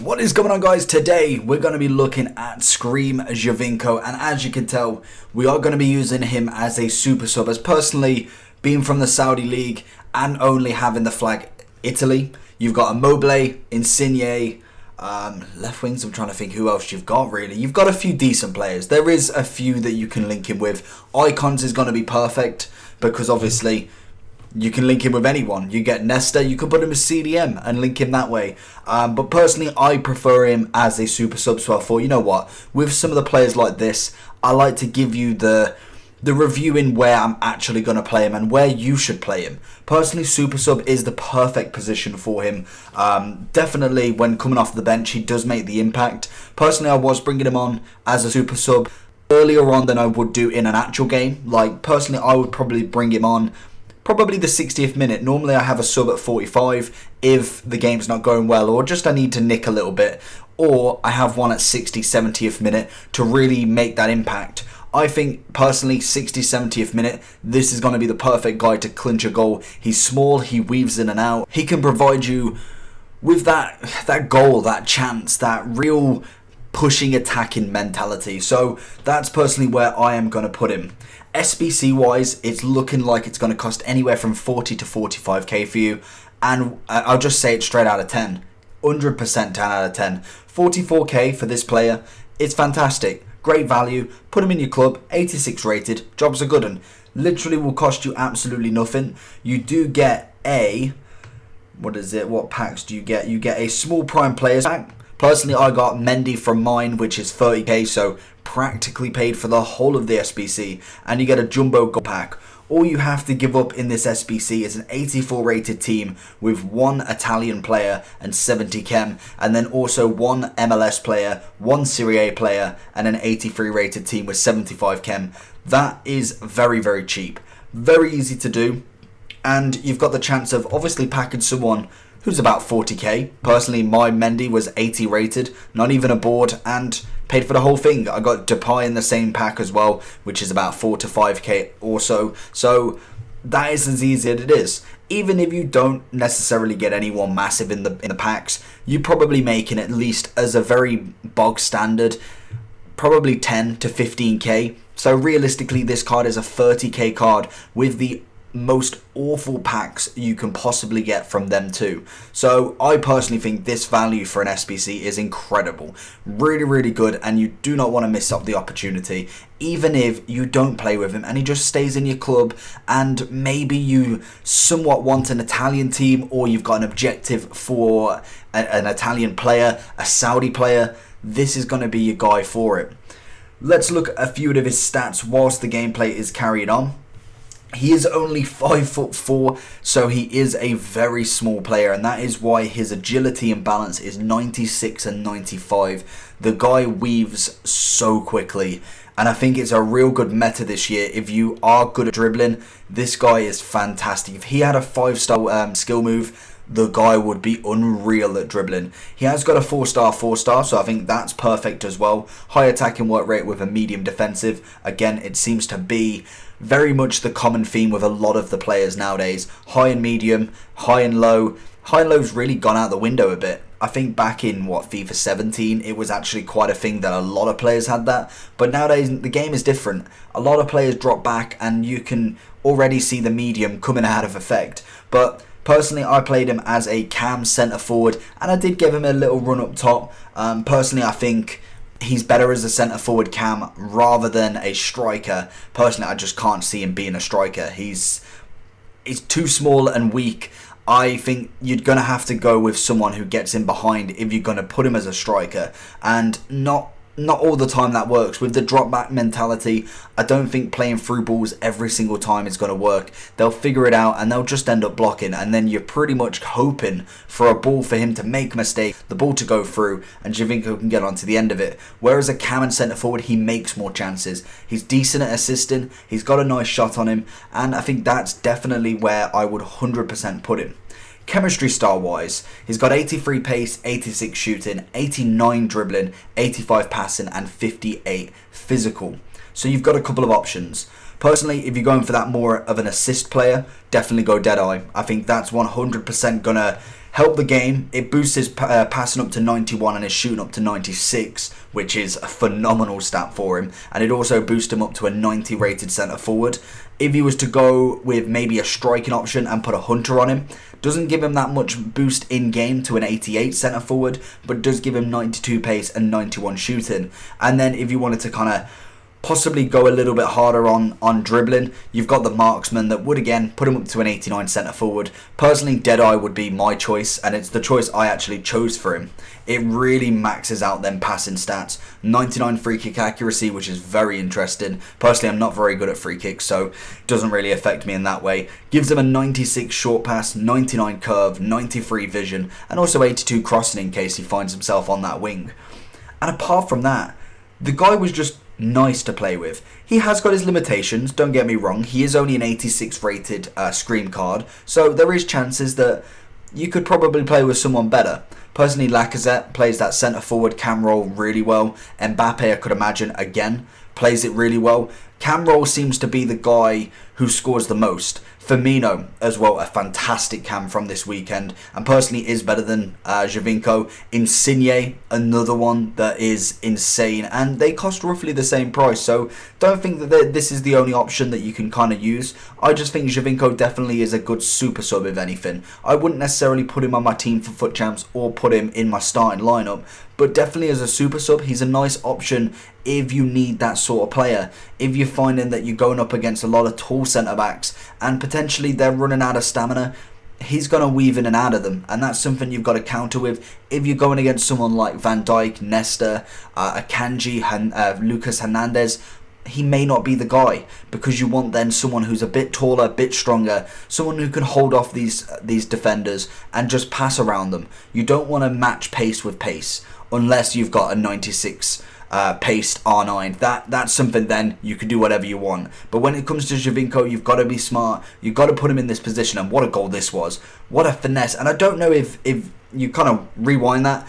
What is going on, guys? Today we're going to be looking at Scream Giovinco, and as you can tell, we are going to be using him as a super sub. As personally, being from the Saudi League and only having the flag Italy, you've got Immobile, Insigne, left wings. I'm trying to think who else you've got, really. You've got a few decent players. There is a few that you can link him with. Icons is going to be perfect because obviously you can link him with anyone. You get Nesta, you could put him as CDM and link him that way. But personally, I prefer him as a super sub. So I thought, you know what? With some of the players like this, I like to give you the review in where I'm actually going to play him and where you should play him. Personally, super sub is the perfect position for him. Definitely when coming off the bench, he does make the impact. Personally, I was bringing him on as a super sub earlier on than I would do in an actual game. Like, personally, I would probably bring him on probably the 60th minute. Normally I have a sub at 45 if the game's not going well, or just I need to nick a little bit, or I have one at 60th, 70th minute to really make that impact. I think personally 60th, 70th minute, this is going to be the perfect guy to clinch a goal. He's small, he weaves in and out. He can provide you with that goal, that chance, that real pushing, attacking mentality. So that's personally where I am going to put him. SBC wise, it's looking like it's going to cost anywhere from 40 to 45k for you, and I'll just say it straight out of 10. 100% 10 out of 10. 44k for this player, it's fantastic. Great value, put him in your club, 86 rated, job's a good one. Literally will cost you absolutely nothing. You do get a, what packs do you get? You get a small prime players pack. Personally, I got Mendy from mine, which is 30k, so practically paid for the whole of the SBC, and you get a jumbo gold pack. All you have to give up in this SBC is an 84 rated team with one Italian player and 70 chem, and then also one MLS player, one Serie A player, and an 83 rated team with 75 chem. That is very, very cheap. Very easy to do, and you've got the chance of obviously packing someone who's about 40k. Personally, my Mendy was 80 rated, not even a board, and paid for the whole thing. I got Depay in the same pack as well, which is about 4 to 5k also. So that is as easy as it is. Even if you don't necessarily get anyone massive in the packs, you're probably making at least as a very bog standard, probably 10 to 15k. So realistically, this card is a 30k card with the most awful packs you can possibly get from them too. So I personally think this value for an SBC is incredible. Really, really good, and you do not want to miss up the opportunity. Even if you don't play with him and he just stays in your club, and maybe you somewhat want an Italian team, or you've got an objective for an Italian player, a Saudi player, this is going to be your guy for it. Let's look at a few of his stats whilst the gameplay is carried on. He is only 5'4", so he is a very small player, and that is why his agility and balance is 96 and 95. The guy weaves so quickly, and I think it's a real good meta this year. If you are good at dribbling, this guy is fantastic. If he had a 5-star skill move, the guy would be unreal at dribbling. He has got a 4-star, so I think that's perfect as well. High attacking work rate with a medium defensive. Again, it seems to be very much the common theme with a lot of the players nowadays. High and medium, high and low. High and low's really gone out the window a bit. I think back in, FIFA 17, it was actually quite a thing that a lot of players had that. But nowadays, the game is different. A lot of players drop back, and you can already see the medium coming out of effect. But personally, I played him as a cam centre forward, and I did give him a little run up top. Personally, I think he's better as a centre forward cam rather than a striker. Personally, I just can't see him being a striker. He's too small and weak. I think you're going to have to go with someone who gets in behind if you're going to put him as a striker, and not all the time that works. With the drop back mentality, I don't think playing through balls every single time is going to work. They'll figure it out and they'll just end up blocking, and then you're pretty much hoping for a ball for him to make a mistake, the ball to go through, and Givinco can get onto the end of it. Whereas a cam and centre forward, he makes more chances. He's decent at assisting, he's got a nice shot on him, and I think that's definitely where I would 100% put him. Chemistry style wise, he's got 83 pace, 86 shooting, 89 dribbling, 85 passing, and 58 physical. So you've got a couple of options. Personally, if you're going for that more of an assist player, definitely go Deadeye. I think that's 100% gonna help the game. It boosts his passing up to 91 and his shooting up to 96, which is a phenomenal stat for him. And it also boosts him up to a 90 rated centre forward. If he was to go with maybe a striking option and put a hunter on him, doesn't give him that much boost in game to an 88 centre forward, but does give him 92 pace and 91 shooting. And then if you wanted to kind of possibly go a little bit harder on dribbling, you've got the marksman that would again put him up to an 89 centre forward. Personally, Deadeye would be my choice, and it's the choice I actually chose for him. It really maxes out them passing stats. 99 free kick accuracy, which is very interesting. Personally, I'm not very good at free kicks, so it doesn't really affect me in that way. Gives him a 96 short pass, 99 curve, 93 vision, and also 82 crossing in case he finds himself on that wing. And apart from that, the guy was just nice to play with. He has got his limitations, don't get me wrong. He is only an 86 rated Scream card, so there is chances that you could probably play with someone better. Personally, Lacazette plays that centre forward cam role really well. Mbappe, I could imagine, again, plays it really well. Cam role seems to be the guy who scores the most. Firmino as well, a fantastic cam from this weekend, and personally is better than Giovinco. Insigne, another one that is insane, and they cost roughly the same price, so don't think that this is the only option that you can kind of use. I just think Giovinco definitely is a good super sub if anything. I wouldn't necessarily put him on my team for FUT Champs or put him in my starting lineup, but definitely as a super sub, he's a nice option if you need that sort of player. If you're finding that you're going up against a lot of tall centre-backs and potentially they're running out of stamina, he's going to weave in and out of them, and that's something you've got to counter with. If you're going against someone like Van Dijk, Nesta, Akanji, Lucas Hernandez, he may not be the guy, because you want then someone who's a bit taller, a bit stronger, someone who can hold off these defenders and just pass around them. You don't want to match pace with pace unless you've got a 96 paced R9. That's something then you can do whatever you want. But when it comes to Givinco, you've got to be smart. You've got to put him in this position, and what a goal this was. What a finesse. And I don't know if you kind of rewind that,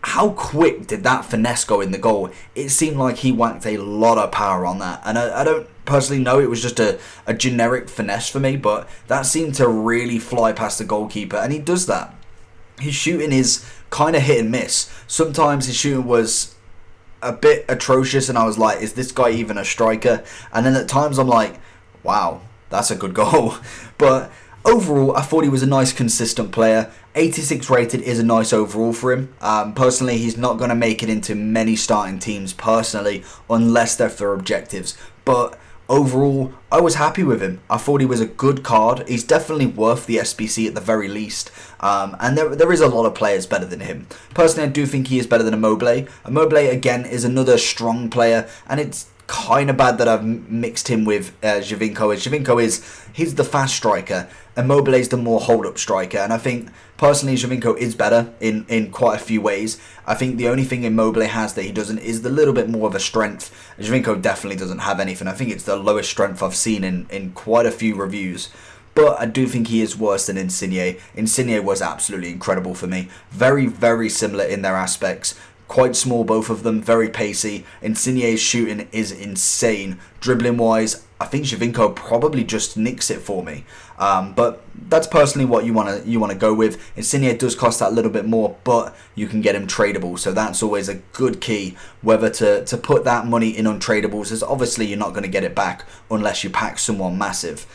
how quick did that finesse go in the goal? It seemed like he whacked a lot of power on that. And I don't personally know, it was just a generic finesse for me, but that seemed to really fly past the goalkeeper, and he does that. His shooting is kind of hit and miss. Sometimes his shooting was a bit atrocious, and I was like, is this guy even a striker? And then at times I'm like, wow, that's a good goal. But overall, I thought he was a nice, consistent player. 86 rated is a nice overall for him. Personally, he's not going to make it into many starting teams, personally, unless they're for objectives. But overall, I was happy with him. I thought he was a good card. He's definitely worth the SBC at the very least. And there is a lot of players better than him. Personally, I do think he is better than Immobile. Immobile, again, is another strong player, and it's kind of bad that I've mixed him with Givinco. He's the fast striker. Immobile is the more hold-up striker, and I think personally Givinco is better in quite a few ways. I think the only thing Immobile has that he doesn't is the little bit more of a strength. Givinco definitely doesn't have anything. I think it's the lowest strength I've seen in quite a few reviews. But I do think he is worse than Insigne. Insigne was absolutely incredible for me. Very, very similar in their aspects. Quite small, both of them, very pacey. Insigne's shooting is insane. Dribbling wise, I think Givinco probably just nicks it for me. But that's personally what you want to go with. Insigne does cost that little bit more, but you can get him tradable, so that's always a good key. Whether to put that money in on tradables, as obviously you're not going to get it back unless you pack someone massive.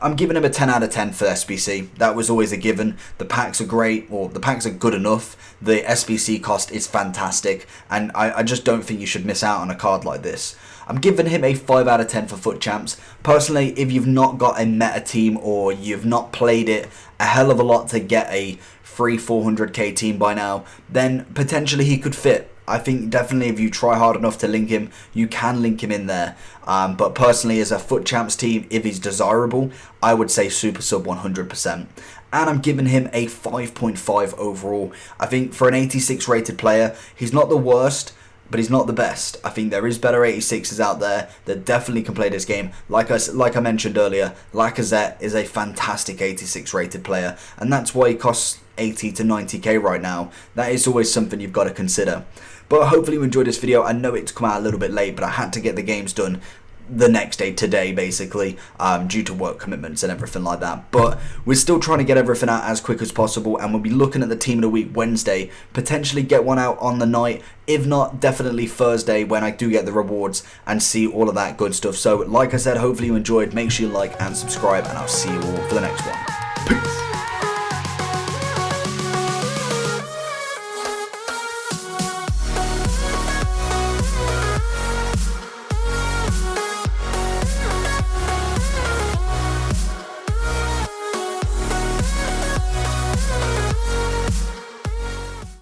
I'm giving him a 10 out of 10 for SBC. That was always a given. The packs are great, or the packs are good enough. The SBC cost is fantastic, and I just don't think you should miss out on a card like this. I'm giving him a 5 out of 10 for FUT Champs. Personally, if you've not got a meta team or you've not played it a hell of a lot to get a free 400k team by now, then potentially he could fit. I think definitely if you try hard enough to link him, you can link him in there. But personally, as a FUT Champs team, if he's desirable, I would say super sub 100%. And I'm giving him a 5.5 overall. I think for an 86 rated player, he's not the worst, but he's not the best. I think there is better 86s out there that definitely can play this game. Like I mentioned earlier, Lacazette is a fantastic 86 rated player, and that's why he costs 80 to 90k right now. That is always something you've got to consider. But hopefully you enjoyed this video. I know it's come out a little bit late, but I had to get the games done the next day, today, basically, due to work commitments and everything like that. But we're still trying to get everything out as quick as possible, and we'll be looking at the Team of the Week Wednesday, potentially get one out on the night, if not, definitely Thursday when I do get the rewards and see all of that good stuff. So like I said, hopefully you enjoyed. Make sure you like and subscribe, and I'll see you all for the next one. Peace.